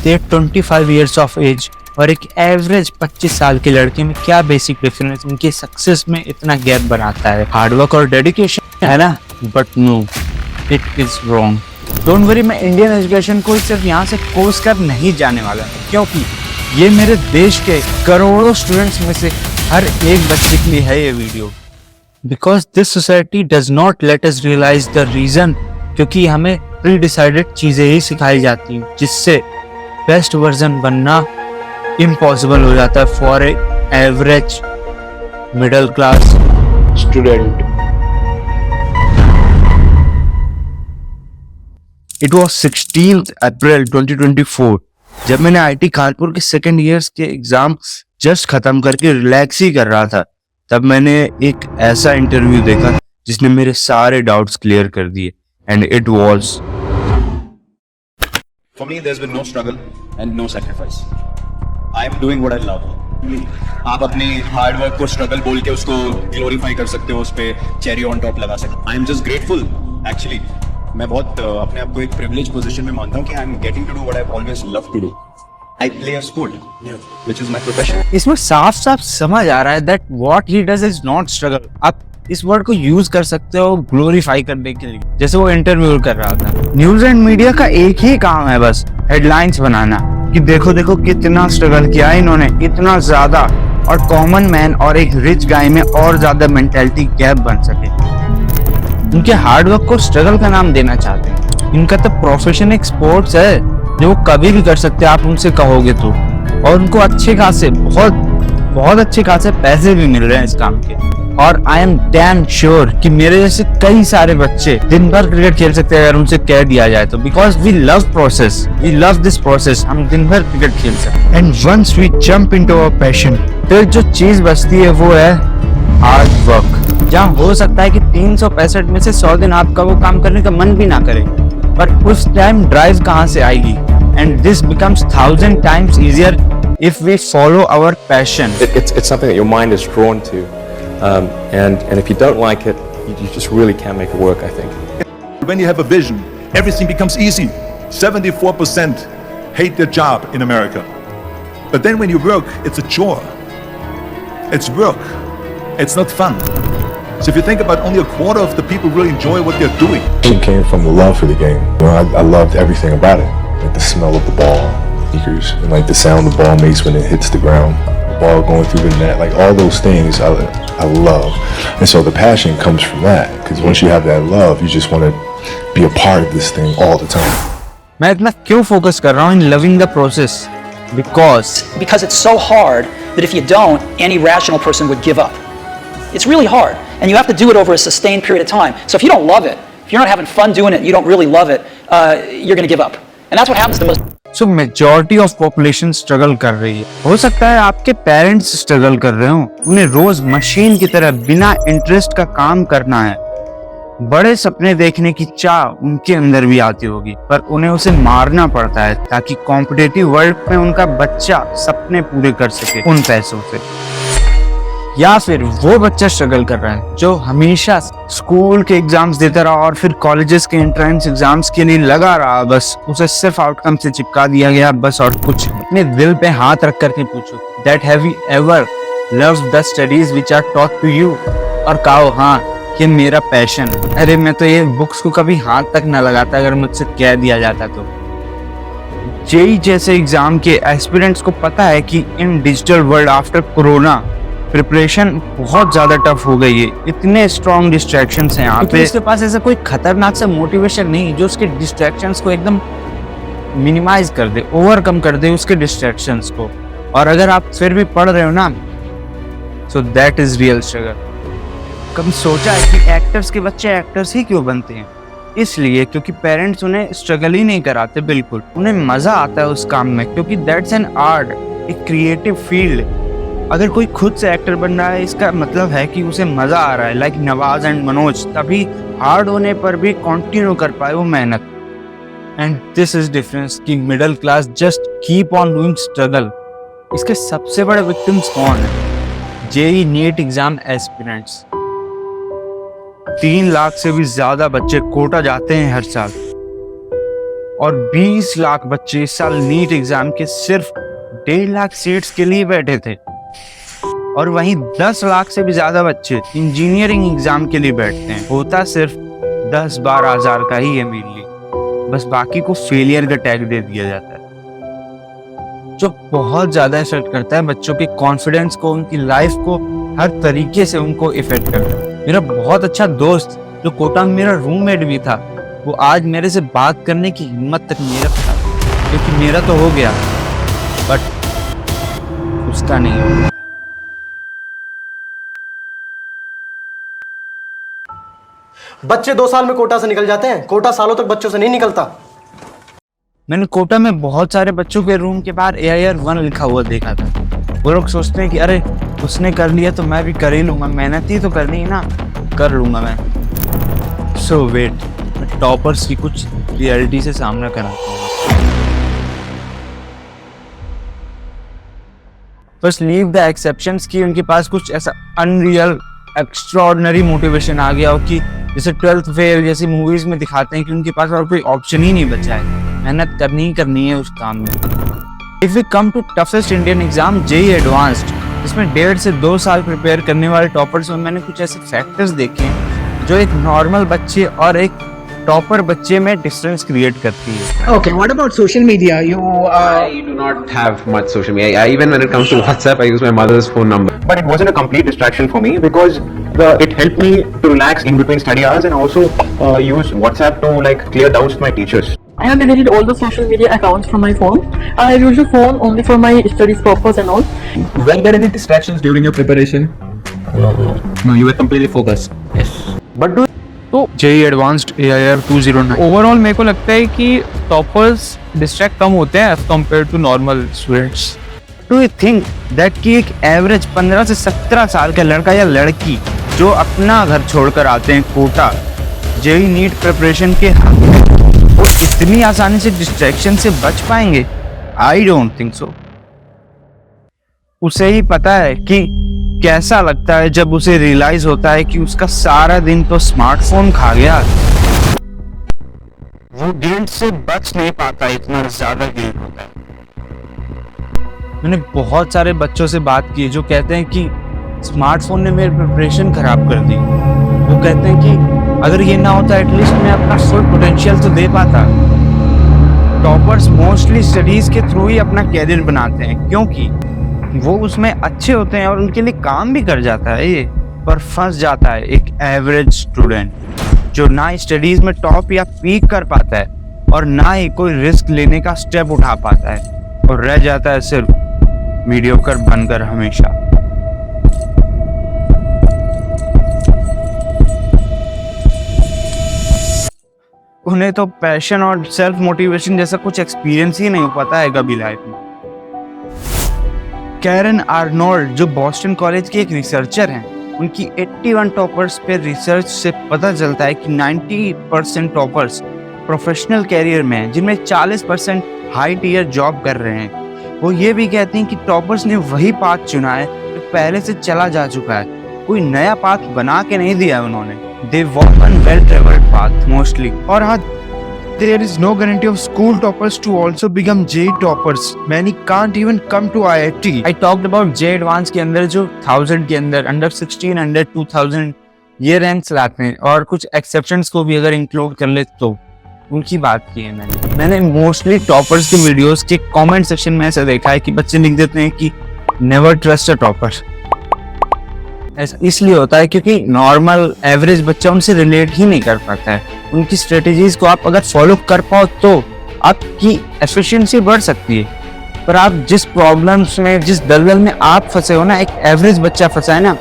रहते 25 years of as और एक एवरेज 25 साल के लड़के में क्या बेसिक डिफरेंस उनके सक्सेस में इतना गैप बनाता है? हार्डवर्क और डेडिकेशन है ना, but no, it is wrong. Don't worry, मैं इंडियन एजुकेशन को सिर्फ यहाँ से कोर्स कर नहीं जाने वाला हूँ, क्योंकि ये मेरे देश के करोड़ों स्टूडेंट्स में से हर एक बच्चे के लिए है ये video. Because this society does not let us realize the reason, क्योंकि हमें प्री डिसाइडेड चीजें ही सिखाई जाती हैं जिससे बेस्ट वर्जन बनना इम्पॉसिबल हो जाता है for a average middle class student. It was 16 अप्रैल 2024 जब मैंने आईटी कानपुर के सेकेंड ईयर्स के एग्जाम जस्ट खत्म करके रिलैक्स ही कर रहा था, तब मैंने एक ऐसा इंटरव्यू देखा जिसने मेरे सारे डाउट्स क्लियर कर दिए। And it was For me, there's been no struggle and no sacrifice. I am doing what I love. आप अपनी हार्ड वर्क को स्ट्रगल बोल के उसको ग्लोरीफाई कर सकते हो, उस पे चेरी ऑन टॉप लगा सकते हो। I am just grateful actually. मैं बहुत अपने आप को एक प्रिविलेज पोजीशन में मानता हूँ कि I am getting to do what I always love to do. I play a sport, which is my profession. इसमें साफ साफ समझ आ रहा है that what he does is not struggle। आप इस वर्ड को यूज कर सकते हो ग्लोरीफाई करने के लिए, जैसे वो इंटरव्यू कर रहा था। न्यूज एंड मीडिया का एक ही काम है, बस हेडलाइंस बनाना कि देखो देखो कितना स्ट्रगल किया है इन्होंने, इतना ज्यादा, और कॉमन मैन और एक रिच गाय में और ज्यादा मेंटालिटी गैप बन सके। उनके हार्डवर्क को स्ट्रगल का नाम देना चाहते हैं। इनका तो प्रोफेशन एक स्पोर्ट्स है जो वो कभी भी कर सकते हैं, आप उनसे कहोगे तो। और उनको अच्छे खासे बहुत अच्छे खासे पैसे भी मिल रहे हैं इस काम के। और आई एम डैम श्योर कि मेरे जैसे कई सारे बच्चे दिन भर क्रिकेट खेल सकते हैं अगर उनसे कह दिया जाए तो। Because we love process, we love this process. हम दिन भर क्रिकेट खेल सकते हैं। And once we jump into our passion, फिर जो चीज बचती है वो है हार्ड वर्क। जहाँ हो सकता है कि 365 में से 100 दिन आपका वो काम करने का मन भी ना करे, पर उस टाइम ड्राइव कहाँ से आएगी? And this becomes 1000 times easier if we follow our passion. It's something that your mind is drawn to, and if you don't like it, you just really can't make it work, I think. When you have a vision, everything becomes easy. 74% hate their job in America, but then when you work, it's a chore. It's work. It's not fun. So if you think about, only a quarter of the people really enjoy what they're doing. It came from the love for the game. You know, I loved everything about it. Like the smell of the ball, sneakers, and like the sound the ball makes when it hits the ground, the ball going through the net, like all those things I love. And so the passion comes from that, because once you have that love, you just want to be a part of this thing all the time. मैं इतना क्यों focus कर रहा हूँ in loving the process? Because it's so hard that if you don't, any rational person would give up. It's really hard, and you have to do it over a sustained period of time. So if you don't love it, if you're not having fun doing it, you don't really love it, you're going to give up. And that's what happens to most. So majority of population struggle कर रही है। हो सकता है आपके parents struggle कर रहे हो, उन्हें रोज मशीन की तरह बिना इंटरेस्ट का काम करना है। बड़े सपने देखने की चाह उनके अंदर भी आती होगी, पर उन्हें उसे मारना पड़ता है ताकि कॉम्पिटिटिव वर्ल्ड में उनका बच्चा सपने पूरे कर सके उन पैसों से। या फिर वो बच्चा स्ट्रगल कर रहा है जो हमेशा स्कूल के एग्जाम्स देता रहा और फिर कॉलेजेस के एंट्रेंस एग्जाम्स के लिए लगा रहा, बस उसे सिर्फ आउटकम से चिपका दिया गया, बस और कुछ। अपने दिल पे हाथ रख करके पूछो, that have you ever loved the studies which are taught to you? और कहो हाँ, ये मेरा पैशन है। अरे मैं तो ये बुक्स को कभी हाथ तक न लगाता अगर मुझसे कह दिया जाता तो। जेई जैसे एग्जाम के एस्पिरेंट्स को पता है कि इन digital world after corona preparation बहुत ज्यादा टफ हो गई है। इतने स्ट्रॉन्ग डिस्ट्रैक्शंस हैं यहाँ पे, उसके पास ऐसा कोई खतरनाक सा मोटिवेशन नहीं जो उसके डिस्ट्रैक्शंस को एकदम मिनिमाइज कर दे, ओवरकम कर दे उसके डिस्ट्रैक्शंस को। और अगर आप फिर भी पढ़ रहे हो ना, so that is real struggle. कभी सोचा है कि एक्टर्स के बच्चे एक्टर्स ही क्यों बनते हैं? इसलिए क्योंकि पेरेंट्स उन्हें स्ट्रगल ही नहीं कराते, बिल्कुल उन्हें मजा आता है उस काम में, क्योंकि दैट्स एन आर्ट, एक क्रिएटिव फील्ड। अगर कोई खुद से एक्टर बन रहा है इसका मतलब है कि उसे मजा आ रहा है, लाइक नवाज एंड मनोज, तभी हार्ड होने पर भी कंटिन्यू कर पाए वो मेहनत। एंड दिस इज डिफरेंस कि middle class just keep on doing struggle. इसके सबसे बड़े विक्टिम्स कौन है? JEE NEET exam aspirants. 3 lakh से भी ज्यादा बच्चे कोटा जाते हैं हर साल। और 20 लाख बच्चे इस साल नीट एग्जाम के सिर्फ 1.5 लाख सीट्स के लिए बैठे थे, और वहीं 10 लाख से भी ज्यादा बच्चे इंजीनियरिंग एग्जाम के लिए बैठते हैं। होता सिर्फ 10-12 हजार का ही है मेनली, बस बाकी को फेलियर का टैग दे दिया जाता है, जो बहुत ज्यादा इफेक्ट करता है बच्चों के कॉन्फिडेंस को, उनकी लाइफ को, हर तरीके से उनको इफेक्ट करता है। मेरा बहुत अच्छा दोस्त जो कोटा में मेरा रूममेट भी था, वो आज मेरे से बात करने की हिम्मत तक नहीं रखता, क्योंकि मेरा तो हो गया बट उसका नहीं होगा। बच्चे 2 साल में कोटा से निकल जाते हैं, कोटा सालों तक बच्चों से नहीं निकलता। मैंने कोटा में बहुत सारे बच्चों के रूम के बाहर AIR 1 लिखा हुआ देखा था। वो लोग सोचते हैं कि अरे उसने कर लिया तो मैं भी कर ही लूंगा, मेहनत ही तो करनी है ना, कर लूंगा मैं। सो वेट, टॉपर्स की कुछ रियलिटी से सामना कराता हूँ। बस लीव द एक्सेप्शंस की उनके पास कुछ ऐसा अनरियल एक्स्ट्राऑर्डिनरी मोटिवेशन आ गया हो कि जैसे 12th फेल जैसी मूवीज में दिखाते हैं कि उनके पास और कोई ऑप्शन ही नहीं बचा है, मेहनत करनी ही करनी है उस काम में। If we come to toughest Indian exam JEE advanced, इसमें 1.5 से 2 साल प्रिपेयर करने वाले टॉपर्स में मैंने कुछ ऐसे फैक्टर्स देखे हैं जो एक नॉर्मल बच्चे और एक टॉपर बच्चे में डिफरेंस क्रिएट करती है। Okay, what about social media? I do not have much social media. Even when it comes to WhatsApp, I use my mother's phone number. But it wasn't a complete distraction for me because it helped me to relax in between study hours and also use WhatsApp to like clear doubts with my teachers. I have deleted all the social media accounts from my phone. I use the phone only for my studies purpose and all. Were there any distractions during your preparation? No, you were completely focused. Yes. But तो JEE advanced AIR 209 overall मेरे को लगता है कि toppers distract कम होते हैं as compare to normal students. Do you think that कि एक एवरेज 15 से 17 साल का लड़का या लड़की जो अपना घर छोड़कर आते हैं कोटा JEE नीट प्रिपरेशन के हक में, वो इतनी आसानी से डिस्ट्रैक्शन से बच पाएंगे? I don't think so. उसे ही पता है कि कैसा लगता है जब उसे रियलाइज होता है कि उसका सारा दिन तो स्मार्टफोन खा गया। वो गिल्ट से बच नहीं पाता, इतना ज्यादा गिल्ट होता है। मैंने बहुत सारे बच्चों से बात की जो कहते हैं कि स्मार्टफोन ने मेरी प्रिपरेशन खराब कर दी। वो कहते हैं कि अगर ये ना होता एटलीस्ट मैं अपना फुल पोटेंशियल तो दे पाता। टॉपर्स मोस्टली स्टडीज के थ्रू ही अपना कैरियर बनाते हैं क्योंकि वो उसमें अच्छे होते हैं और उनके लिए काम भी कर जाता है ये, पर फंस जाता है एक एवरेज स्टूडेंट जो ना स्टडीज में टॉप या पीक कर पाता है और ना ही कोई रिस्क लेने का स्टेप उठा पाता है और रह जाता है सिर्फ मीडियोकर बनकर हमेशा। उन्हें तो पैशन और सेल्फ मोटिवेशन जैसा कुछ एक्सपीरियंस ही नहीं हो पाता है कभी लाइफ में। कैरन आर्नोल्ड जो बॉस्टन कॉलेज के एक रिसर्चर हैं, उनकी 81 टॉपर्स पे रिसर्च से पता चलता है कि 90% टॉपर्स प्रोफेशनल कैरियर में हैं, जिनमें 40% हाई टियर जॉब कर रहे हैं। वो ये भी कहती हैं कि टॉपर्स ने वही पाथ चुना है जो पहले से चला जा चुका है, कोई नया पाथ बना के नहीं दिया उन्होंने। They walk on well-traveled path mostly. और हाँ, there is no guarantee of school toppers to also become JEE toppers. Many can't even come to IIT. I talked about JEE Advanced के अंदर जो 1000 के अंदर अंडर 16, अंडर 2000 ये ranks लाते हैं और कुछ एक्सेप्शंस को भी अगर इंक्लूड कर ले तो उनकी बात की है मैंने मोस्टली टॉपर्स के वीडियोस के कमेंट सेक्शन में ऐसा देखा है कि बच्चे लिख देते हैं कि नेवर ट्रस्ट अ टॉपर। ऐसा इसलिए होता है क्योंकि नॉर्मल एवरेज बच्चा उनसे रिलेट ही नहीं कर पाता है। उनकी स्ट्रेटेजीज को आप अगर फॉलो कर पाओ तो आपकी एफिशिएंसी बढ़ सकती है, पर आप जिस प्रॉब्लम्स में, जिस दलदल में आप फंसे हो ना, एक एवरेज बच्चा फंसा है ना,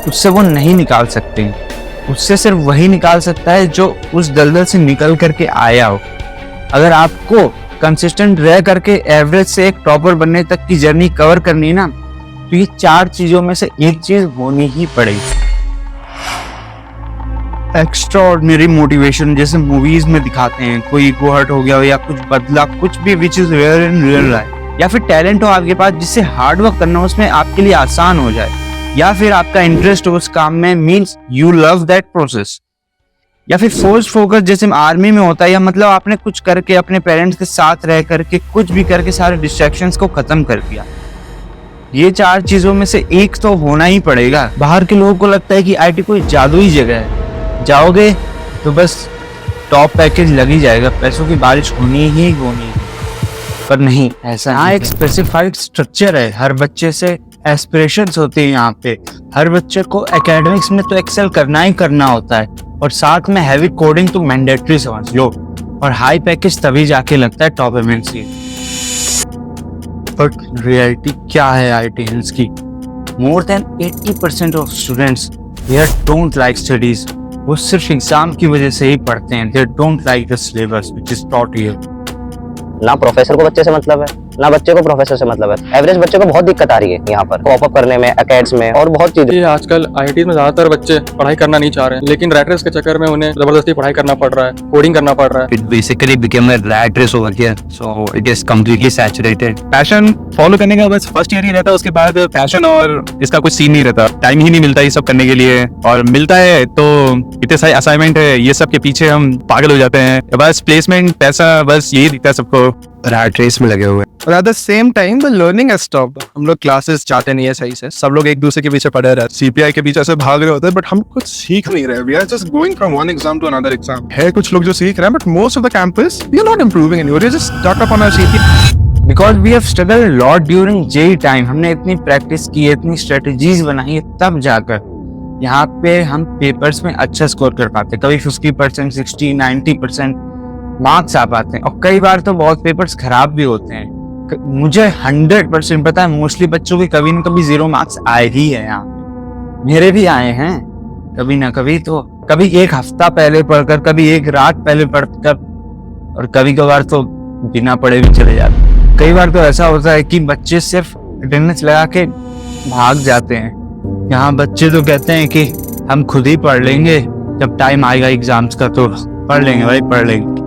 उससे वो नहीं निकाल सकते। उससे सिर्फ वही निकाल सकता है जो उस दलदल से निकल करके आया हो। अगर आपको कंसिस्टेंट रह करके एवरेज से एक टॉपर बनने तक की जर्नी कवर करनी ना, तो ये 4 चीजों में से एक चीज होनी ही पड़ेगी। एक्स्ट्राऑर्डिनरी मोटिवेशन जैसे मूवीज में दिखाते हैं, कोई ईगो हर्ट हो गया हो या कुछ बदला, कुछ भी which is rare in real life, या फिर टैलेंट हो आपके पास जिससे हार्ड वर्क करना उसमें आपके लिए आसान हो जाए, या फिर आपका इंटरेस्ट हो उस काम में, means you love that process, या फिर फोर्स फोकस जैसे आर्मी में होता है, या मतलब आपने कुछ करके अपने पेरेंट्स के साथ रह करके कुछ भी करके सारे डिस्ट्रैक्शंस को खत्म कर दिया। ये 4 चीजों में से एक तो होना ही पड़ेगा। बाहर के लोगों को लगता है कि आईटी कोई जादुई जगह है, जाओगे तो बस टॉप पैकेज लग ही जाएगा, पैसों की बारिश होनी ही होनी है। पर नहीं, ऐसा यहाँ एक स्पेसिफाइड स्ट्रक्चर है। हर बच्चे से एस्पिरेशंस होते हैं यहाँ पे। हर बच्चे को एकेडमिक्स में तो एक्सेल करना ही करना होता है, और साथ में हैवी कोडिंग तो मैंडेटरी समझ लो, और हाई पैकेज तभी जाके लगता है टॉप एमएनसी। बट रियलिटी क्या है आईटीएंस की? More than 80% of students here don't like studies. वो सिर्फ एग्जाम की वजह से ही पढ़ते हैं। They don't like the syllabus which is taught here. ना प्रोफेसर को बच्चे से मतलब है, ना बच्चे को प्रोफेसर से मतलब है। एवरेज बच्चे को बहुत दिक्कत आ रही है यहाँ पर कॉप अप करने में, एकेड्स में और बहुत चीजें। आजकल आईआईटी में ज्यादातर बच्चे पढ़ाई करना नहीं चाह रहे हैं, लेकिन रैट रेस के चक्कर में उन्हें जबरदस्ती पढ़ाई करना पड़ रहा है, कोडिंग करना पड़ रहा है। It basically became a rat race over here, so it is completely saturated. Passion follow करने का बस फर्स्ट ईयर ही रहता है, उसके बाद पैशन और इसका कुछ सीन नहीं रहता। टाइम ही नहीं मिलता ये सब करने के लिए, और मिलता है तो इतने सारे असाइनमेंट है, ये सब के पीछे हम पागल हो जाते हैं। बस प्लेसमेंट, पैसा, बस यही दिखता है सबको। रैट रेस में लगे हुए। और at the same time the learning has stopped. हम लोग क्लासेस जाते नहीं है सही से, सब लोग एक दूसरे के पीछे पड़े रहते हैं, सीपीआई के पीछे ऐसे भाग रहे होते हैं, बट हम कुछ सीख नहीं रहे। We are just going from one exam to another exam. है कुछ लोग जो सीख रहे हैं, but most of the campus we are not improving anywhere, we are just stuck up on our CPI. Because we have struggled a lot during JEE time. हमने इतनी practice की है, इतनी स्ट्रेटजीज बनाई है, तब जाकर यहाँ पे हम पेपर्स में अच्छा स्कोर कर पाते। कभी 50%, 60, 90% मार्क्स आ पाते हैं, और कई बार तो बहुत पेपर्स खराब भी होते हैं। मुझे 100% पता है मोस्टली बच्चों के कभी न कभी 0 मार्क्स आए ही है यहाँ पे। मेरे भी आए हैं कभी ना कभी, तो कभी एक हफ्ता पहले पढ़कर, कभी एक रात पहले पढ़कर, और कभी कभार तो बिना पढ़े भी चले जाते। कई बार तो ऐसा होता है कि बच्चे सिर्फ अटेंडेंस लगा के भाग जाते हैं। यहाँ बच्चे तो कहते हैं कि हम खुद ही पढ़ लेंगे, जब टाइम आएगा एग्जाम्स का तो पढ़ लेंगे भाई, पढ़ लेंगे।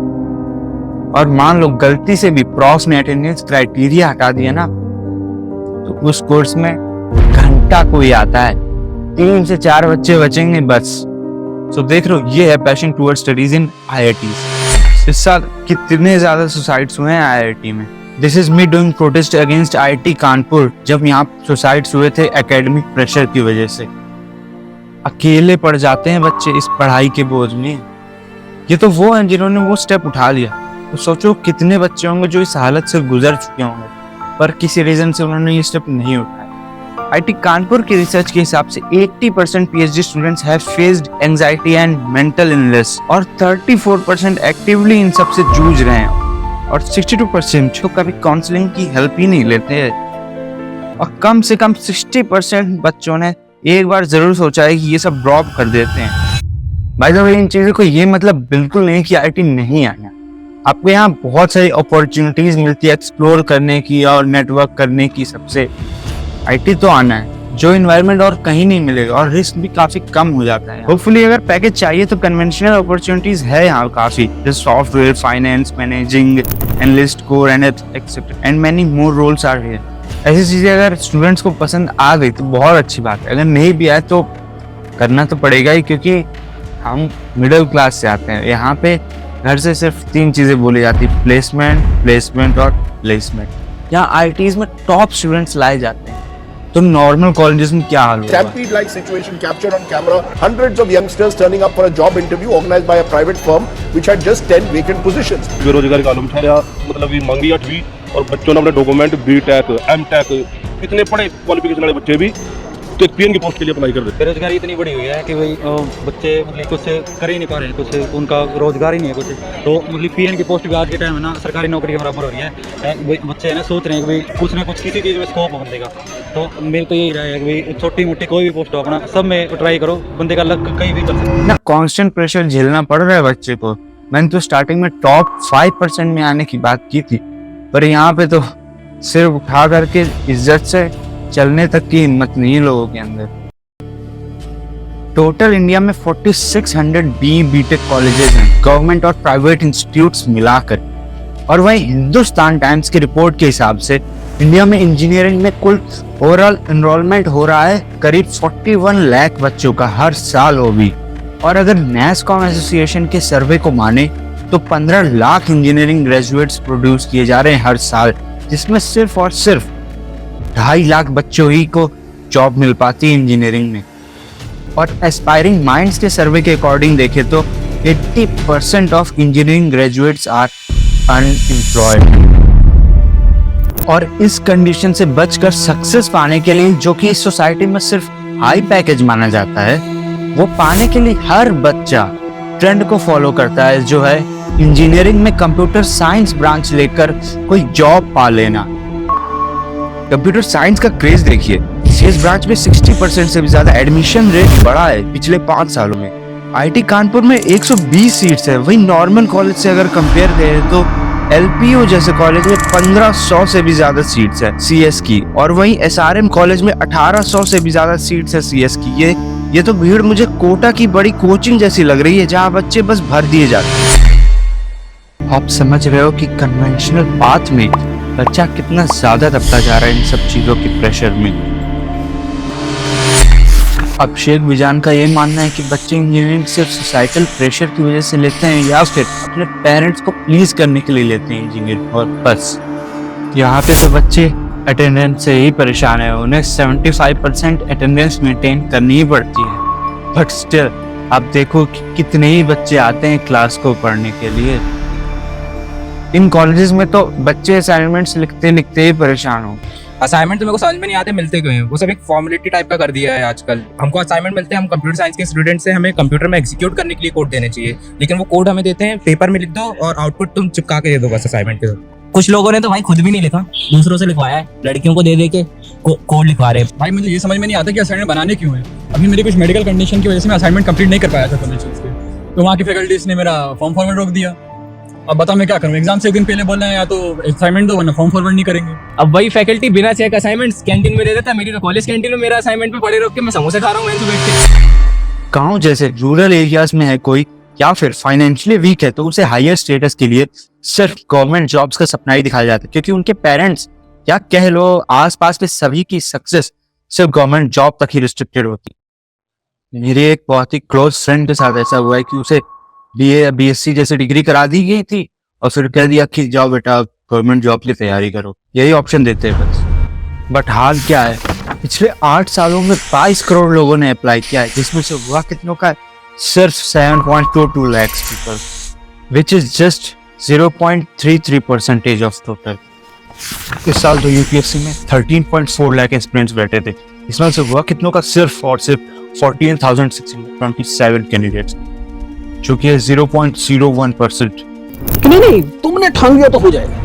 और मान लो गलती से भी प्रॉफ ने अटेंडेंस क्राइटेरिया हटा दिया ना, तो उस कोर्स में घंटा कोई आता है, 3 से 4 बच्चे बचेंगे बस। सो देख लो, ये है passion toward studies in IITs. इस साल कितने ज्यादा सुसाइड्स हुए हैं आईआईटी में। This is me doing protest against IIT Kanpur, जब यहाँ सुसाइड्स हुए थे एकेडमिक प्रेशर की वजह से। अकेले पड़ जाते हैं बच्चे इस पढ़ाई के बोझ में। ये तो वो हैं जिन्होंने वो स्टेप उठा लिया, तो सोचो कितने बच्चे होंगे जो इस हालत से गुजर चुके होंगे, पर किसी रीजन से उन्होंने ये स्टेप नहीं उठाया। आईआईटी कानपुर की रिसर्च के हिसाब से 80% PhD students have faced anxiety and mental illness, और 34% एक्टिवली इन सब से जूझ रहे हैं, और 62% जो कभी काउंसलिंग की हेल्प ही नहीं लेते हैं। और कम से कम 60% बच्चों ने एक बार जरूर सोचा है कि ये सब ड्रॉप कर देते हैं। भाई साहब, इन चीजों को ये मतलब बिल्कुल नहीं कि आईआईटी नहीं आना। आपको यहाँ बहुत सारी अपॉर्चुनिटीज मिलती है एक्सप्लोर करने की और नेटवर्क करने की। सबसे आईआईटी तो आना है, जो एनवायरनमेंट और कहीं नहीं मिलेगा, और रिस्क भी काफी कम हो जाता है। होपफुली अगर पैकेज चाहिए तो कन्वेंशनल अपॉर्चुनिटीज है यहाँ काफी, जैसे software, finance, managing, analyst, core except and many more roles are here. ऐसी चीजें अगर स्टूडेंट्स को पसंद आ गई तो बहुत अच्छी बात है, अगर नहीं भी आए तो करना तो पड़ेगा ही, क्योंकि हम मिडिल क्लास से आते हैं। यहाँ पे घर से सिर्फ 3 चीजें बोली जाती, प्लेसमेंट, प्लेसमेंट और प्लेसमेंट। यहाँ आईआईटीज में टॉप स्टूडेंट्स लाए जाते हैं, तो नॉर्मल कॉलेजेस में क्या हाल होगा? Stampede like situation captured on camera, hundreds of youngsters turning up for a job interview organized by a private firm which had just 10 vacant positions. बेरोजगारी का आलम छा रहा, मतलब ये महंगी 8वीं, और बच्चों ने अपने डॉक्यूमेंट बीटेक, एमटेक, इतने बड़े क्वालिफिकेशन वाले बच्चे भी तो एक पीएन की पोस्ट के लिए अप्लाई कर देते। बेरोजगारी इतनी बड़ी हुई है कि भाई बच्चे मतलब कुछ कर ही नहीं पा रहे हैं, कुछ उनका रोजगार ही नहीं है कुछ। तो मतलब पीएन की पोस्ट भी आज के टाइम में ना सरकारी नौकरी के बराबर हो रही है। बच्चे है ना सोच रहे हैं कि भाई कुछ ना कुछ किसी चीज़ में स्कोप बंदे का। तो मेरे तो यही राय है कि भाई छोटी मोटी कोई भी पोस्ट हो अपना सब में ट्राई करो, बंदे का लक कहीं भी चल सकता है ना। कांस्टेंट प्रेशर झेलना पड़ रहा है बच्चे को। मैंने तो स्टार्टिंग में टॉप 5% में आने की बात की थी, पर यहाँ पे तो सिर्फ उठा करके इज्जत से चलने तक की हिम्मत नहीं है लोगों के अंदर। टोटल इंडिया में 4600 बीटेक कॉलेजेस हैं, गवर्नमेंट और प्राइवेट इंस्टीट्यूट्स मिलाकर। और वहीं हिंदुस्तान टाइम्स की रिपोर्ट के हिसाब से इंडिया में इंजीनियरिंग में कुल ओवरऑल एनरोलमेंट हो रहा है करीब 41 लाख बच्चों का हर साल। वो भी और अगर NASSCOM एसोसिएशन के सर्वे को माने तो 15 लाख इंजीनियरिंग ग्रेजुएट्स प्रोड्यूस किए जा रहे हैं हर साल, जिसमें सिर्फ और सिर्फ 2.5 लाख बच्चों ही को जॉब मिल पाती है इंजीनियरिंग में। और एस्पायरिंग माइंड्स के सर्वे के अकॉर्डिंग देखें तो 80% of engineering graduates are unemployed. और इस कंडीशन से बचकर सक्सेस पाने के लिए, जो कि इस सोसाइटी में सिर्फ हाई पैकेज माना जाता है, वो पाने के लिए हर बच्चा ट्रेंड को फॉलो करता है, जो है इंजीनियरिंग में कंप्यूटर साइंस ब्रांच लेकर कोई जॉब पा लेना। कंप्यूटर साइंस का क्रेज देखिए, CS ब्रांच में 60% से भी ज्यादा एडमिशन रेट बढ़ा है पिछले 5 सालों में। IIT कानपुर में 120 सीट्स है, वही नॉर्मल कॉलेज से अगर कंपेयर करें तो LPU जैसे कॉलेज में 1500 से भी ज्यादा सीट्स है CS की, और वहीं SRM कॉलेज में 1800 से भी ज्यादा सीट्स है CS की। ये तो भीड़ मुझे कोटा की बड़ी कोचिंग जैसी लग रही है, जहाँ बच्चे बस भर दिए जाते हैं। आप समझ रहे हो कि कन्वेंशनल पाथ में बच्चा कितना ज्यादा दबता जा रहा है इन सब चीजों के प्रेशर में। अब शेख विजान का ये मानना है कि बच्चे इंजीनियरिंग सिर्फ सोसाइटल प्रेशर की वजह से लेते हैं या फिर अपने पेरेंट्स को प्लीज करने के लिए लेते हैं इंजीनियर, और बस। यहाँ पे तो बच्चे अटेंडेंस से ही परेशान है, उन्हें 75% अटेंडेंस मेंटेन करनी ही पड़ती है। बट स्टिल आप देखो कि कितने ही बच्चे आते हैं क्लास को पढ़ने के लिए। इन कॉलेजेस में तो बच्चे असाइनमेंट्स लिखते लिखते ही परेशान हो। असाइनमेंट तो मेरे को समझ में नहीं आते मिलते क्यों हैं, वो सब एक फॉर्मेलिटी टाइप का कर दिया है आजकल। हमको असाइनमेंट मिलते हैं, हम कंप्यूटर साइंस के स्टूडेंट्स से, हमें कंप्यूटर में एग्जीक्यूट करने के लिए कोड देने चाहिए, लेकिन वो कोड हमें देते हैं पेपर में लिख दो और आउटपुट तुम चिपका के दे दो बस असाइनमेंट के। कुछ लोगों ने तो भाई खुद भी नहीं लिखा, दूसरों से लिखवाया है, लड़कियों को दे दे के कोड लिखवा रहे हैं। भाई मुझे ये समझ में नहीं आता कि असाइनमेंट बनाने क्यों है। अभी मेरी कुछ मेडिकल कंडीशन की वजह से मैं असाइनमेंट कंप्लीट नहीं कर पाया था कॉलेज के, तो वहाँ की फैकल्टीज ने मेरा फॉर्म फॉर्मेट रोक दिया। अब बता मैं क्या करूँ, एग्जाम से एक दिन पहले बोल रहे हैं या तो असाइनमेंट दो वरना फॉर्म फॉरवर्ड नहीं करेंगे। अब वही फैकल्टी बिना चेक असाइनमेंट्स कैंटीन में दे देता है। मेरी तो कॉलेज कैंटीन में मेरा असाइनमेंट पे पड़े रोक के मैं समोसे खा रहा हूँ बैठ के। गाँव जैसे रूरल एरियाज में है कोई, या फिर फाइनेंशियली वीक है, तो उसे हायर स्टेटस के लिए सिर्फ गवर्नमेंट जॉब्स का सपना ही दिखाया जाता है, क्योंकि उनके पेरेंट्स या कह लो आसपास के सभी की सक्सेस सिर्फ गवर्नमेंट जॉब तक ही रिस्ट्रिक्टेड होती। मेरे एक बहुत ही क्लोज फ्रेंड के साथ ऐसा हुआ है कि उसे BA BSc जैसी डिग्री करा दी गई थी और फिर कह दिया कि जाओ बेटा गवर्नमेंट जॉब की तैयारी करो, यही ऑप्शन देते हैं बस। बट हाल क्या है, पिछले 8 सालों में 22 करोड़ लोगों ने अप्लाई किया है, जिसमें से हुआ कितनों का, सिर्फ 7.22 lakh people, which is just 0.33% of total. इस साल तो UPSC में 13.4 लाख एस्पिरेंट्स बैठे थे, इसमें से हुआ कितनों का, सिर्फ और सिर्फ 14,627 कैंडिडेट्स, जो कि है 0.01%। नहीं, तुमने ठान लिया तो हो जाएगा।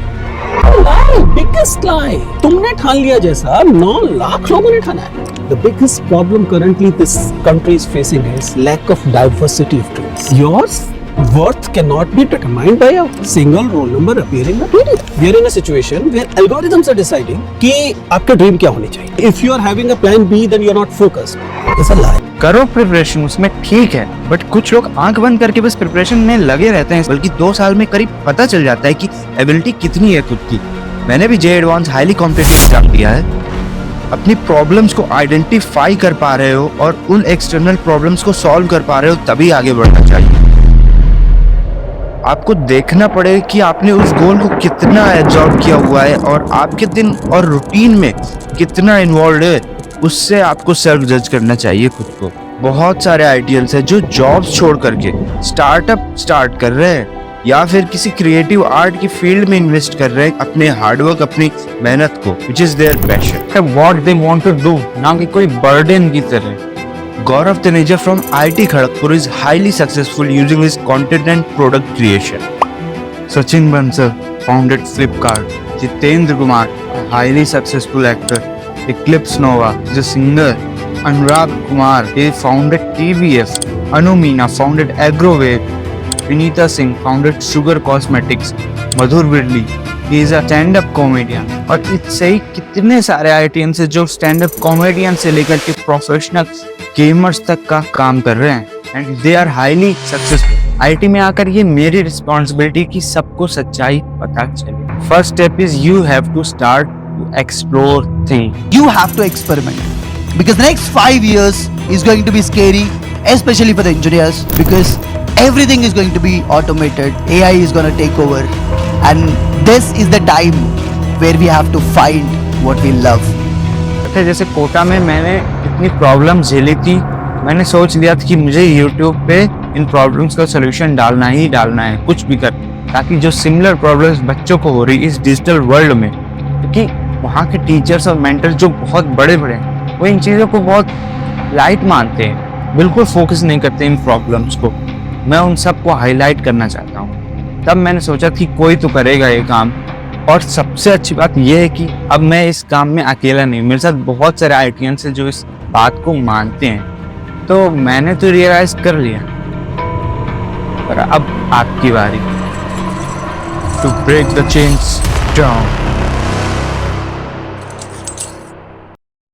बिगेस्ट लाई, तुमने ठान लिया जैसा 9 लाख लोगों ने ठाना है। The biggest problem currently this country is facing is lack of diversity of dreams. Yours worth cannot be determined by a single roll number appearing in the We are in a situation where algorithms are deciding कि आपका dream क्या होनी चाहिए. If you are having a plan B, then you are not focused. It's a lie. करो preparation, उसमें ठीक है, but कुछ लोग आंख बंद करके बस प्रिपरेशन में लगे रहते हैं, बल्कि 2 साल में करीब पता चल जाता है कि एबिलिटी कितनी है खुद की। मैंने भी JEE advance highly competitive exam दिया है। अपनी प्रॉब्लम्स को आइडेंटिफाई कर पा रहे हो और उन एक्सटर्नल प्रॉब्लम्स को सॉल्व कर पा रहे हो, तभी आगे बढ़ना चाहिए। आपको देखना पड़ेगा कि आपने उस गोल को कितना एब्जॉर्ब किया हुआ है और आपके दिन और रूटीन में कितना इन्वॉल्व है, उससे आपको सेल्फ जज करना चाहिए खुद को। बहुत सारे आइडियल्स हैं जो जॉब्स छोड़ करके स्टार्टअप स्टार्ट कर रहे हैं या फिर किसी क्रिएटिव आर्ट की फील्ड में इन्वेस्ट कर रहे हैं अपने हार्डवर्क, अपनी मेहनत को, which is their passion, what they want to do, ना कि कोई बर्डन की तरह। गौरव Taneja from IIT Kharagpur is highly successful using his content and product creation. Sachin Bansal founded Flipkart. Jitendra Kumar, a highly successful actor. Eclipse Nova is a singer. Anurag Kumar, he founded TVF. Anu Meena founded Agrowave. Vinita Singh founded Sugar Cosmetics. Madhur Birli, he is a stand-up comedian. और इससे ही कितने सारे IITians हैं जो stand-up comedian से लेकर के professional gamers तक का काम कर रहे हैं, and they are highly successful. IIT में आकर ये मेरी रिस्पॉन्सिबिलिटी कि सबको सच्चाई पता चले। First step is you have to start to explore things. You have to experiment because the next 5 years is going to be scary especially for the engineers, because everything is going to be automated. AI is going to take over, and this is the time where we have to find what we love. जैसे कोटा में मैंने इतनी problem झेली थी, मैंने सोच लिया था कि मुझे YouTube पे इन प्रॉब्लम्स का सोल्यूशन डालना ही डालना है, कुछ भी कर, ताकि जो सिमिलर प्रॉब्लम्स बच्चों को हो रही इस डिजिटल वर्ल्ड में, क्योंकि वहाँ के टीचर्स और मेंटर्स जो बहुत बड़े बड़े हैं वो इन चीज़ों को बहुत लाइट मानते हैं, बिल्कुल फोकस नहीं करते इन प्रॉब्लम्स को। मैं उन सबको हाईलाइट करना चाहता हूँ। तब मैंने सोचा कि कोई तो करेगा ये काम, और सबसे अच्छी बात यह है कि अब मैं इस काम में अकेला नहीं, मेरे साथ बहुत सारे आईटीएंस हैं जो इस बात को मानते हैं। तो मैंने तो रियलाइज कर लिया, पर अब आपकी बारी to break the chains down.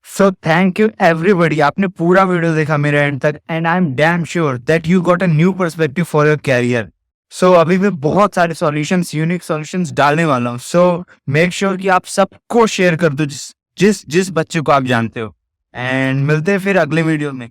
So thank you everybody, आपने पूरा वीडियो देखा मेरे एंड तक, and I am damn sure that you got a new perspective for your career. So अभी मैं बहुत सारे सॉल्यूशंस, यूनिक सॉल्यूशंस डालने वाला हूँ। सो मेक श्योर कि आप सबको शेयर कर दो जिस बच्चे को आप जानते हो, एंड मिलते हैं फिर अगले वीडियो में।